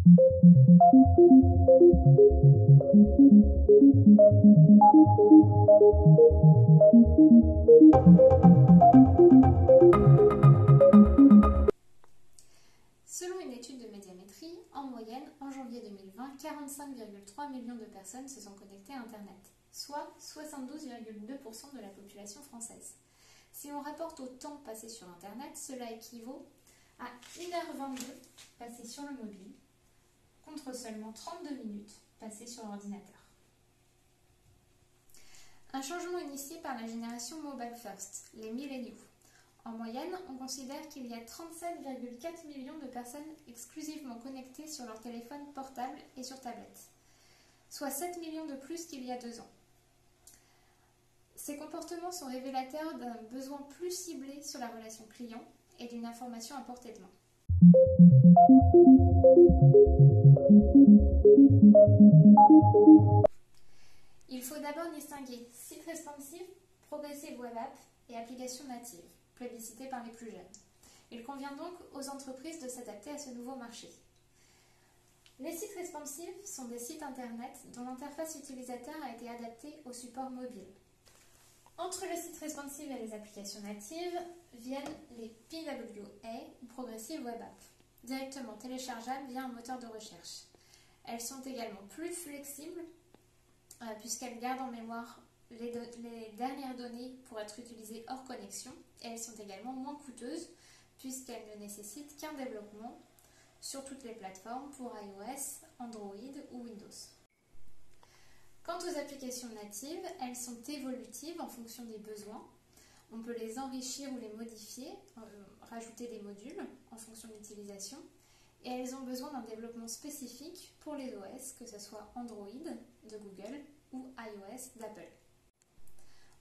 Selon une étude de Médiamétrie, en moyenne, en janvier 2020, 45,3 millions de personnes se sont connectées à Internet, soit 72,2% de la population française. Si on rapporte au temps passé sur Internet, cela équivaut à 1h22 passées sur le mobile, contre seulement 32 minutes passées sur l'ordinateur. Un changement initié par la génération Mobile First, les milléniaux. En moyenne, on considère qu'il y a 37,4 millions de personnes exclusivement connectées sur leur téléphone portable et sur tablette, soit 7 millions de plus qu'il y a 2 ans. Ces comportements sont révélateurs d'un besoin plus ciblé sur la relation client et d'une information à portée de main. Il faut d'abord distinguer site responsive, progressive web app et application native, plébiscitée par les plus jeunes. Il convient donc aux entreprises de s'adapter à ce nouveau marché. Les sites responsives sont des sites internet dont l'interface utilisateur a été adaptée au support mobile. Entre le site responsive et les applications natives viennent les PWA ou Progressive Web App, directement téléchargeables via un moteur de recherche. Elles sont également plus flexibles puisqu'elles gardent en mémoire les dernières données pour être utilisées hors connexion et elles sont également moins coûteuses puisqu'elles ne nécessitent qu'un développement sur toutes les plateformes pour iOS, Android ou Windows. Quant aux applications natives, elles sont évolutives en fonction des besoins. On peut les enrichir ou les modifier, rajouter des modules en fonction de l'utilisation. Et elles ont besoin d'un développement spécifique pour les OS, que ce soit Android de Google ou iOS d'Apple.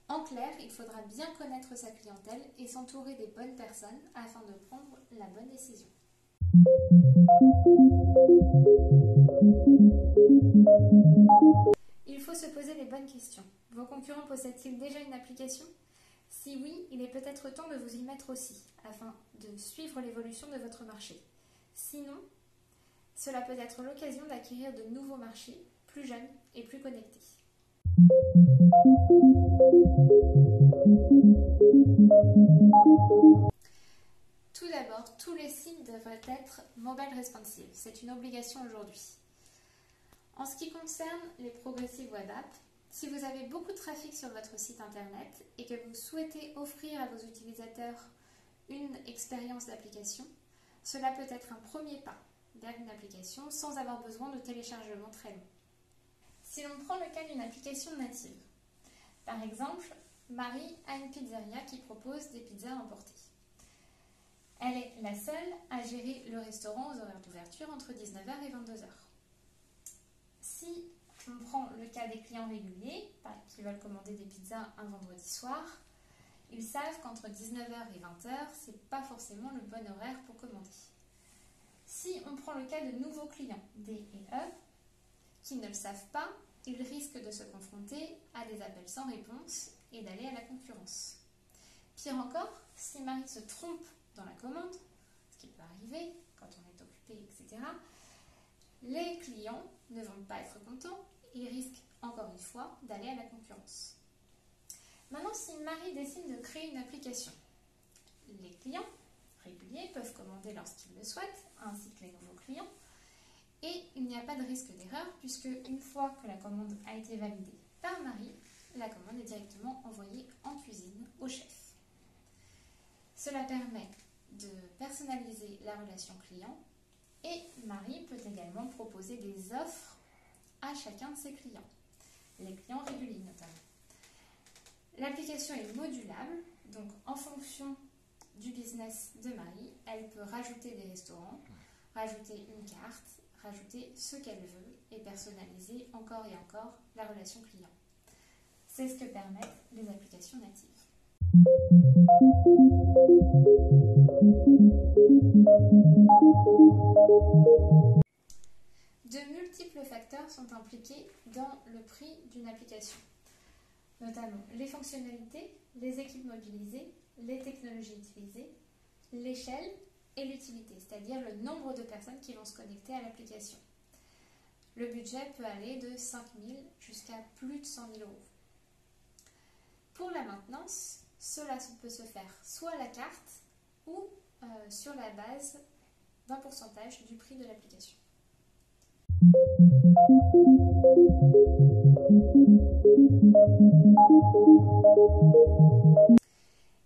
En clair, il faudra bien connaître sa clientèle et s'entourer des bonnes personnes afin de prendre la bonne décision. Il faut se poser les bonnes questions. Vos concurrents possèdent-ils déjà une application ? Si oui, il est peut-être temps de vous y mettre aussi, afin de suivre l'évolution de votre marché. Sinon, cela peut être l'occasion d'acquérir de nouveaux marchés, plus jeunes et plus connectés. Tout d'abord, tous les sites devraient être mobile responsive. C'est une obligation aujourd'hui. En ce qui concerne les Progressive Web App, si vous avez beaucoup de trafic sur votre site internet et que vous souhaitez offrir à vos utilisateurs une expérience d'application, cela peut être un premier pas vers une application sans avoir besoin de téléchargement très long. Si l'on prend le cas d'une application native, par exemple, Marie a une pizzeria qui propose des pizzas emportées. Elle est la seule à gérer le restaurant aux horaires d'ouverture entre 19h et 22h. Si on prend le cas des clients réguliers qui veulent commander des pizzas un vendredi soir, ils savent qu'entre 19h et 20h, ce n'est pas forcément le bon horaire pour commander. Si on prend le cas de nouveaux clients, D et E, qui ne le savent pas, ils risquent de se confronter à des appels sans réponse et d'aller à la concurrence. Pire encore, si Marie se trompe dans la commande, ce qui peut arriver quand on est occupé, etc., les clients ne vont pas être contents et ils risquent encore une fois d'aller à la concurrence. Maintenant, si Marie décide de créer une application, les clients réguliers peuvent commander lorsqu'ils le souhaitent, ainsi que les nouveaux clients, et il n'y a pas de risque d'erreur puisque une fois que la commande a été validée par Marie, la commande est directement envoyée en cuisine au chef. Cela permet de personnaliser la relation client et Marie peut également proposer des offres à chacun de ses clients, les clients réguliers notamment. L'application est modulable, donc en fonction du business de Marie, elle peut rajouter des restaurants, rajouter une carte, rajouter ce qu'elle veut et personnaliser encore et encore la relation client. C'est ce que permettent les applications natives. De multiples facteurs sont impliqués dans le prix d'une application, notamment les fonctionnalités, les équipes mobilisées, les technologies utilisées, l'échelle et l'utilité, c'est-à-dire le nombre de personnes qui vont se connecter à l'application. Le budget peut aller de 5 000 jusqu'à plus de 100 000 euros. Pour la maintenance, cela peut se faire soit à la carte ou sur la base d'un pourcentage du prix de l'application.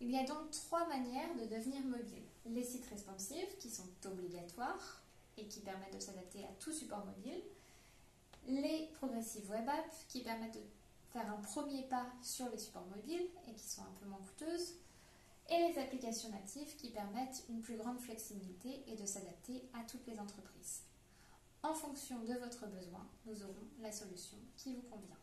Il y a donc 3 manières de devenir mobile. Les sites responsives qui sont obligatoires et qui permettent de s'adapter à tout support mobile. Les progressive web apps qui permettent de faire un premier pas sur les supports mobiles et qui sont un peu moins coûteuses. Et les applications natives qui permettent une plus grande flexibilité et de s'adapter à toutes les entreprises. En fonction de votre besoin, nous aurons la solution qui vous convient.